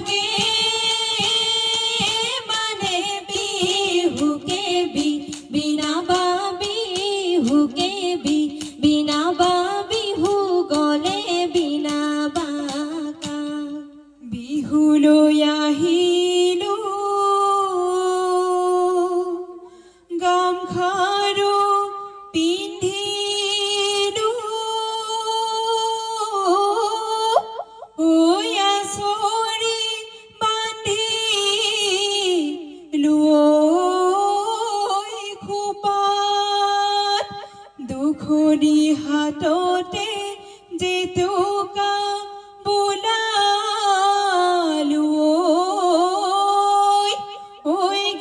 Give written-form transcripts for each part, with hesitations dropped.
লাগে মানে বিহুকে বিনা বা বিহুকে বিনা বা বিহু গলে বিনা বাকা বিহু লৈ আহিলো গামখাৰু পিন্ধিলো আঁচৰি বান্ধিলো খোপাত দুখনি হাততে জেতুকা বোলালো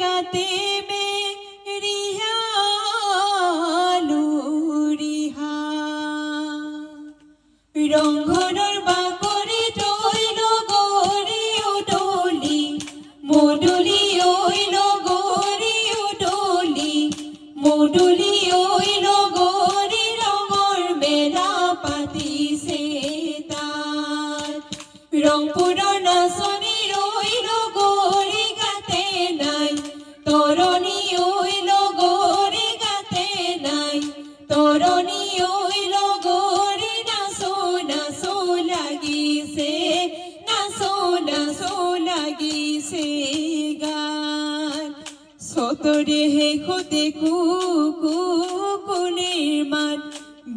গাতে ৰংঘৰৰ বাকৰি তৈল গৰি উদলি মদুলি ঐ লগৰি উদলি মদুলি ঐ লগৰি ৰঙৰ মেলা পাতিছে তাত ৰংপুৰৰ নাচনি ঐ লগৰি গাতে নাই তৰণি ঐ লগৰি গাতে নাই তৰণি ঐ লগৰি নাচো লাগিছে গান সতৰে শেষতে কুকুনিৰ মাত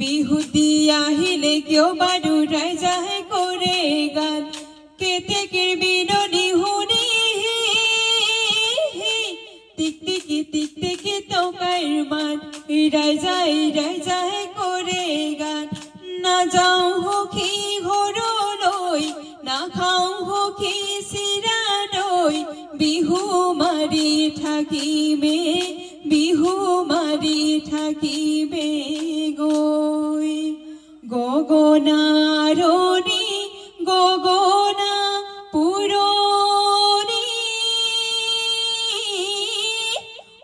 বিহুতি আহিলে কিয় বাৰু ৰাইজাহে কৰে গান কেতেকীৰ বিননি শুনি টিকটিকি টকাৰ মাত ৰাইজাহে কৰে গান নাযাওঁ সখী ঘৰলৈ নাখাওঁ সখী চিৰা দৈ বিহু মাৰি থাকিবে গৈ গগনাৰণী গগনা পুৰণি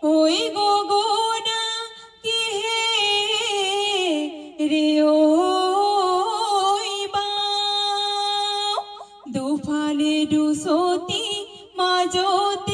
ঐ গগনা কিহে দুফালে দুচতি মাজতে